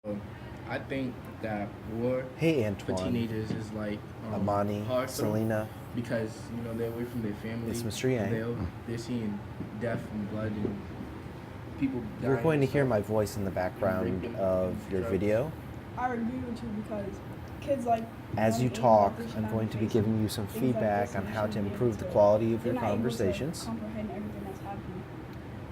Um, I think that war Hey, for Antoine, teenagers is like Amani, hard for them Salinna, because they're away from their it's family. Mr. Yang. They're seeing death and blood and people You're dying going and to hear stuff my voice in the and background raping of and your drugs. video. I agree with you because kids like As you young age talk, like this should I'm not going be to be facing giving you some things like this, feedback on and they how to shouldn't be able improve the to. quality of They're your not able to conversations comprehend everything that's happening.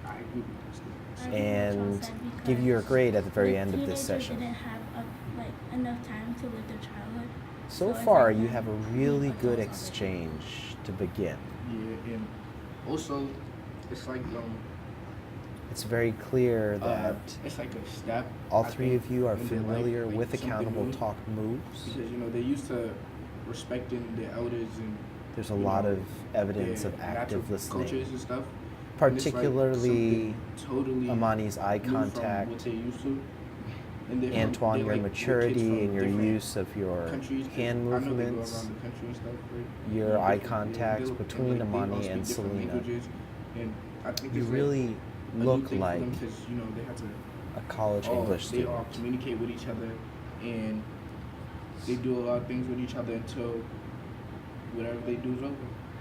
I agree with I this. agree with y'all and said give you your because grade at the very the end of this teenagers session. didn't have enough time to live their childhood. So it's far, like you them have a being really good adults already. exchange to begin. Yeah, and also it's like It's very clear that it's like a step. all I three think, of you are in their life, familiar like, with something accountable new, talk moves. because they're used to respecting their elders and There's a lot of their evidence of natural active listening, cultures and stuff. And it's like particularly something totally Amani's eye new from what contact, they're used to. And they're Antoine, they're your like with kids maturity from and your different use of your countries, 'cause hand I know they go movements, around the country and stuff, right? your They're eye different, contacts and between they all Amani speak and different Salinna. languages, and I think You it's really like a new look thing for like them because they have to a college English they all student. communicate with each other, and they do a lot of things with each other until whatever they do is over.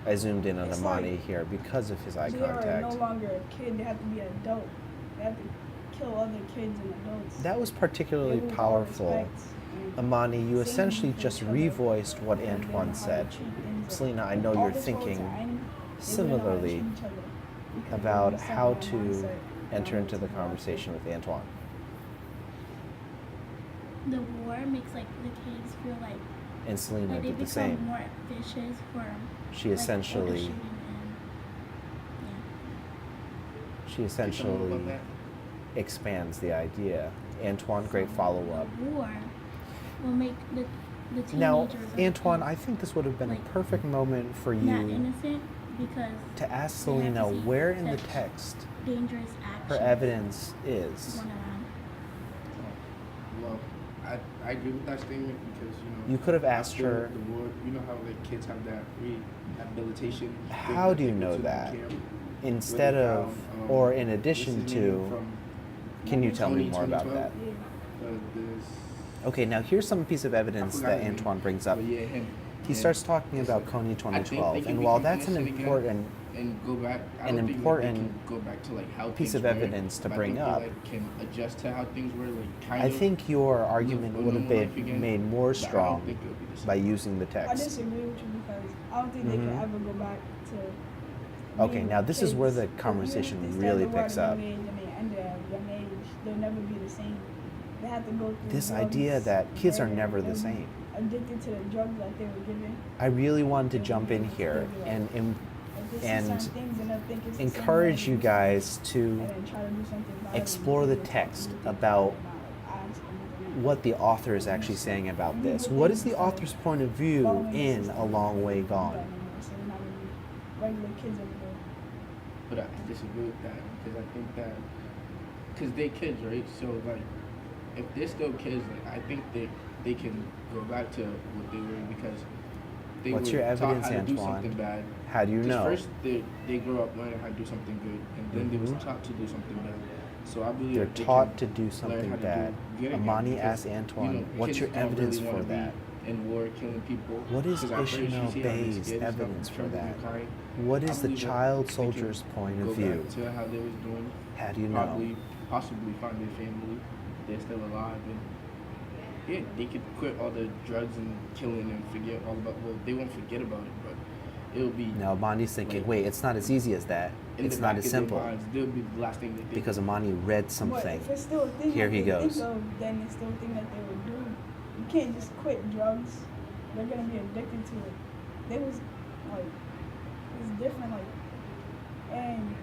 I zoomed in on It's Amani like here because of his eye they are contact. no longer a kid; they have to be an adult. They have to kill other kids and adults. That was They particularly lose all powerful. respect and Amani, you same essentially for just each other, revoiced what and they know Antoine how to said. treat things. Selena, I know All you're this roads thinking are ending, they really know how to similarly treat each other because about they're set how in a to mindset enter not into to the go conversation with Antoine. The war makes like the kids feel And Selena like they did the become same. more vicious for She like essentially, overshooting and she Can someone essentially love that? expands the idea. Antoine, great follow-up. The war will make the teenagers Now, or the Antoine, kids I think this would have been a like, perfect moment for not you innocent because to ask they have Selena to see where in the such text dangerous actions her evidence is. going around. Well, I agree with that statement because You could have asked after her, the war, how like kids have that rehabilitation. thing how that do they you go know to that? camp, Instead where they of, found, or in what's addition his name to, from can you tell me Tony more about 2012? that? Yeah. This, Okay, now here's some piece of I evidence forgot that his name, Antoine brings up. but yeah, him. He And starts talking it's about like, Coney I think they 2012, can and while become that's an innocent again important and go back, I an don't think important like, they can go back to like how piece things of were, evidence to but bring I up, think they, like, can adjust to how things were, like kind I of. think your live argument a would have normal life been again, made more but I don't strong think it'll be the same. by using the I text. disagree with you because I don't think they Mhm. can ever go back to. Okay, being now this is where kids. the 'Cause conversation even if they really start the war picks at a up. young age and they end at a young age, they'll never be the same. They have to go through This drugs, idea that kids are murder, never the they'll be same. Addicted to the drugs that they were given. I really wanted to jump in here and If they see and certain things and they'll think it's the same encourage way, you guys to and then try to do something about it, explore and the they just text have to do about it. I understand. what the author is actually saying about this. What is the author's point of view in A Long Way Gone? So we're not gonna be regular kids anymore. But I disagree with that because I think that because they kids, right? So like, if they're still kids, like I think they can go back to what they were because they What's were your taught evidence, how to do Antoine? something bad. How do you 'Cause know? first they grow up learning how to do something good, and then they was Mhm. taught to do something bad. So I believe They're they taught to can do learn something how to bad. do good again Amani because, asked Antoine, what's kids your don't evidence really for wanna be that? in war, killing people. What is 'Cause at first you Ishmael see how they're Bey's scared and stuff, evidence for trembling that? and crying. What I is the believe that child they can soldier's point go of view? back to how they was doing. How do you know? Probably, possibly find their family. They're still alive, and yeah, they could quit all the drugs and killing and forget all about. Well, they won't forget about it, but it'll be Now Amani's thinking, like, wait, it's not as easy as that. in It's the not back as of their simple. minds. They'll be the last thing they think. Because Amani read But something. if it's still a thing Here that he they goes. think of, then it's still a thing that they would do. You can't just quit drugs. They're gonna be addicted to it. They was like, it's different, like, and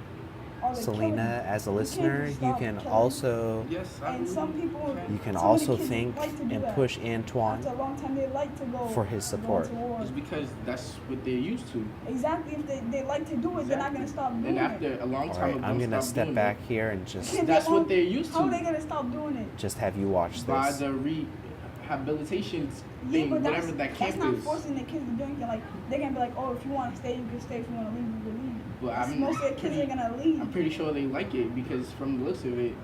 all the killing. Selena, as a You can't listener, just you stop can killing. also yes, I And believe some people, you can some also of the kids think like to do and that. push Antoine After a long time, they like to go for his go support. to war. it's because that's what they're used to. Exactly. If they like to do it, they're not gonna stop doing And after it. a long All time right, of I'm them gonna stop step doing back it, here and just They that's what won't- they're used How are they to. gonna stop doing it? have you watch By this. the rehabilitation Yeah, thing, but whatever that that's camp not is. forcing the kids to do anything. Like they can be like, oh, if you want to stay, you can stay. If you want to leave, you can leave. But Most of the kids are gonna leave. I'm pretty sure they like it because from the looks of it,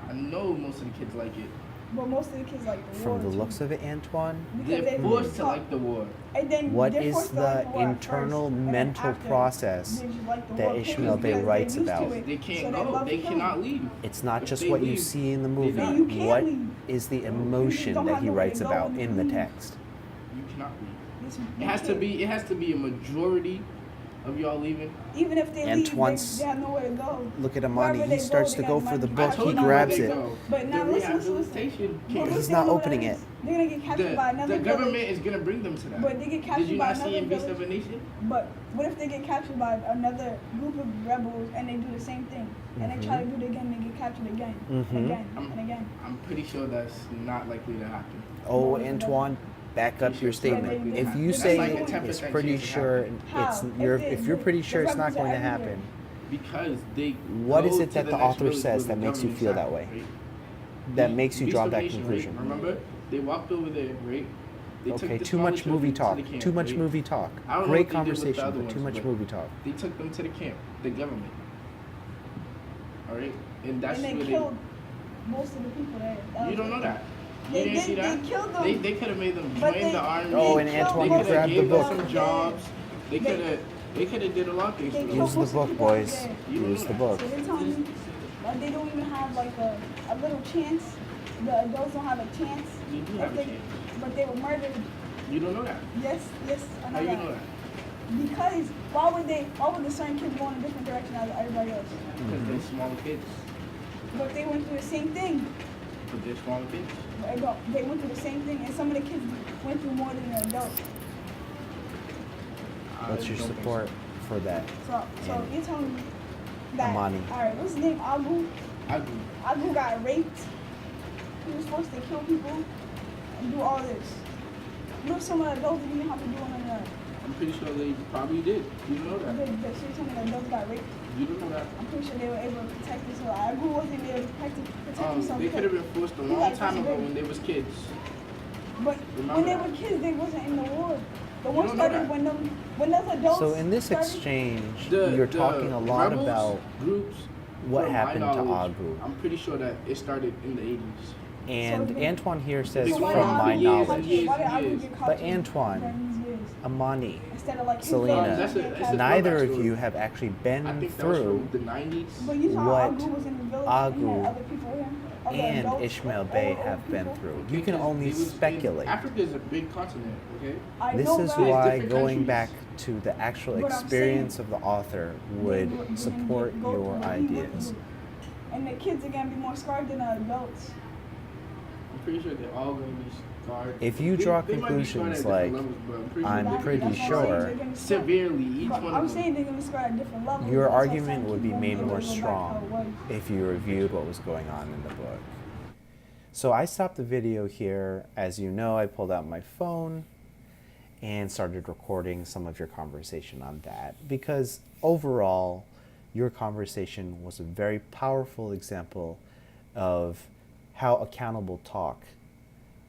I know most of the kids like it. But most of the kids like the war. From the too. looks of it, Antoine, Because They're they forced to taught- like the war. And then what they're is forced to like the war at internal first, and then mental after, process they just like the that war, Ishmael period, Bey because writes they're used to about? it, They can't so go. love They to kill cannot them. leave. It's not If just they what you leave, see in the they movie. die. You can't What leave. is the You just emotion don't that have he nowhere to writes go about when you in the leave. text? You cannot leave. Yes, It you has to can't. be. It has to be a majority of y'all leaving. Even if they Antoine's- leave, they have nowhere to go. Look at Amani. Wherever He they starts they to got go for money. the I book. told He you where grabs they it. go. But now the listen. rehabilitation But camp. what He's if they not don't know opening that it. is? They're gonna get captured by another The government village. is gonna bring them to that. But they get captured Did you by not see another in Beast village. of a Nation? But what if they get captured by another group of rebels and they do the same thing? And they try to do it again, they get captured again, Mhm. again, and again. I'm pretty sure that's not likely to happen. Oh, Antoine, back up your statement. If you That's say like a it's 10% pretty chance it sure How? if you're pretty sure it's not rebels are going to everywhere. happen, Because they. What go is it to that the next author village says where that the makes you government's feel at, that way? right? that makes you Beast draw of that Nation, conclusion? Right? Remember, they walked over there, right? They took Okay, the too smaller much movie children to talk. the camp, Too much right? movie talk. I don't know Great what they did with the conversation, other but too ones, much but movie talk. They took them to the camp, the government. All right, and that's And they where killed most of the people there. You don't know that. You They didn't see did. that. They killed them. They could have made them But join they- the army. Oh, and They killed Antoine, they you most could have grabbed the gave them book. some jobs. They could have. They could have did a lot of things They for them. killed Use the most of book, people out boys. there. You don't Use know the that. book. So they're telling me that they don't even have like a little chance. The adults don't have a chance. You do if have a they- chance. But they were murdered. You don't know that. Yes, I know How you that. know that? Because why would the certain kids go in a different direction as everybody else? Because they're smaller kids. But they went through the same thing. But they're smaller kids. They went through the same thing, and some of the kids went through more than the adults. What's your don't think support for that? So And you're telling me that Amani. all right, what's his name? Agu. I agree. Agu got raped. He was supposed to kill people and do all this. What if some of the adults didn't even have to do none of that? I'm pretty sure they probably did. You don't know that. So you're telling me the adults got raped? You don't know that. I'm pretty sure they were able to protect themselves. Agu wasn't able to protect himself. They could have been forced a He long got time ago raped. when they was kids. But Remember when they that. were kids, they wasn't in the war. The You war don't know started that. when those adults. So in this started, exchange, The- you're the talking a lot rebels about groups. what from my happened to knowledge, Agu. I'm pretty sure that it started in the 80s. And So then- Antoine here says, So from why did my Agu years get and knowledge, years Why did and Agu years. get But captured Antoine, during these years? Amani, Instead of like his Salinna, village That's a- get that's a captured. neither of backstory. you have actually I been think that was through from the 90s. But you saw what Agu was in the village and Agu he had other people with him. Other and adults, Ishmael old- Bey old have been people. through. You can Because only it was- speculate. Africa is a big continent, okay? I This know is that. why different going countries. back to the actual But I'm experience of the author They would didn't support go your through what he went ideas. through. And the kids are gonna be more scarred than the adults. I'm pretty sure they're all going to be scarred. If you They- draw they might be scarred conclusions at different like, levels, but I'm pretty I'm sure Exactly, pretty that's what I'm saying, sure they're gonna be scarred. severely, each But one I'm of them. saying they're gonna be scarred at different levels. Your That's why argument certain would kids be won't made able more to go back strong how it was. if you reviewed what was going on in the book. So I stopped the video here. As you know, I pulled out my phone and started recording some of your conversation on that because overall, your conversation was a very powerful example of how accountable talk,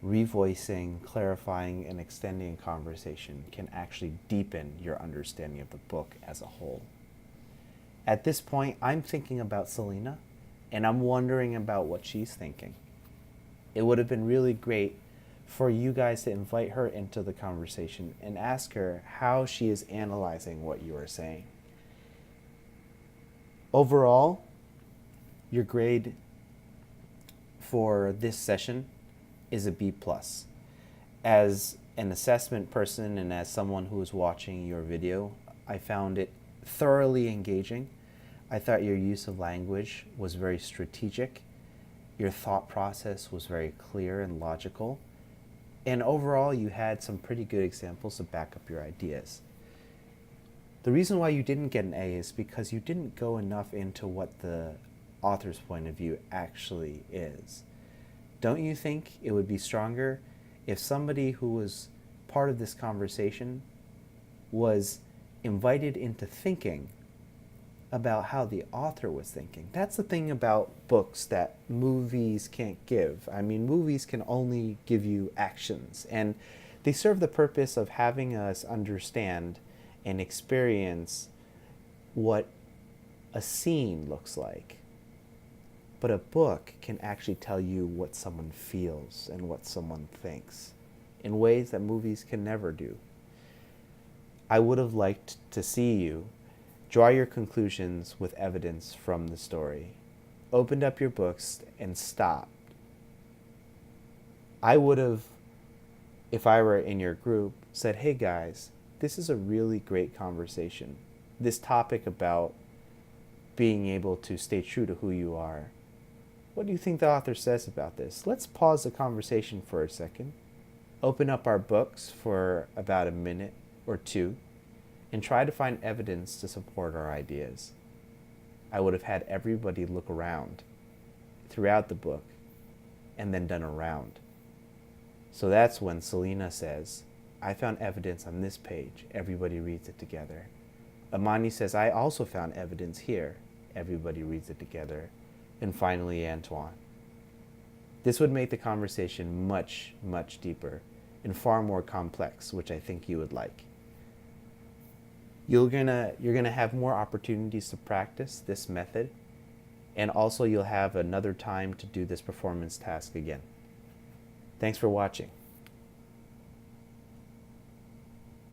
revoicing, clarifying, and extending a conversation can actually deepen your understanding of the book as a whole. At this point, I'm thinking about Salinna, and I'm wondering about what she's thinking. It would have been really great for you guys to invite her into the conversation and ask her how she is analyzing what you are saying. Overall, your grade for this session is a B+. As an assessment person and as someone who was watching your video, I found it thoroughly engaging. I thought your use of language was very strategic. Your thought process was very clear and logical. And overall, you had some pretty good examples to back up your ideas. The reason why you didn't get an A is because you didn't go enough into what the author's point of view actually is. Don't you think it would be stronger if somebody who was part of this conversation was invited into thinking about how the author was thinking? That's the thing about books that movies can't give. I mean, movies can only give you actions, and they serve the purpose of having us understand and experience what a scene looks like. But a book can actually tell you what someone feels and what someone thinks in ways that movies can never do. I would have liked to see you draw your conclusions with evidence from the story. Opened up your books and stopped. I would have, if I were in your group, said, hey guys, this is a really great conversation. This topic about being able to stay true to who you are. What do you think the author says about this? Let's pause the conversation for a second. Open up our books for about a minute or two and try to find evidence to support our ideas. I would have had everybody look around throughout the book and then done a round. So that's when Salinna says, I found evidence on this page. Everybody reads it together. Amani says, I also found evidence here. Everybody reads it together. And finally, Antoine. This would make the conversation much, much deeper and far more complex, which I think you would like. You're gonna have more opportunities to practice this method, and also you'll have another time to do this performance task again. Thanks for watching.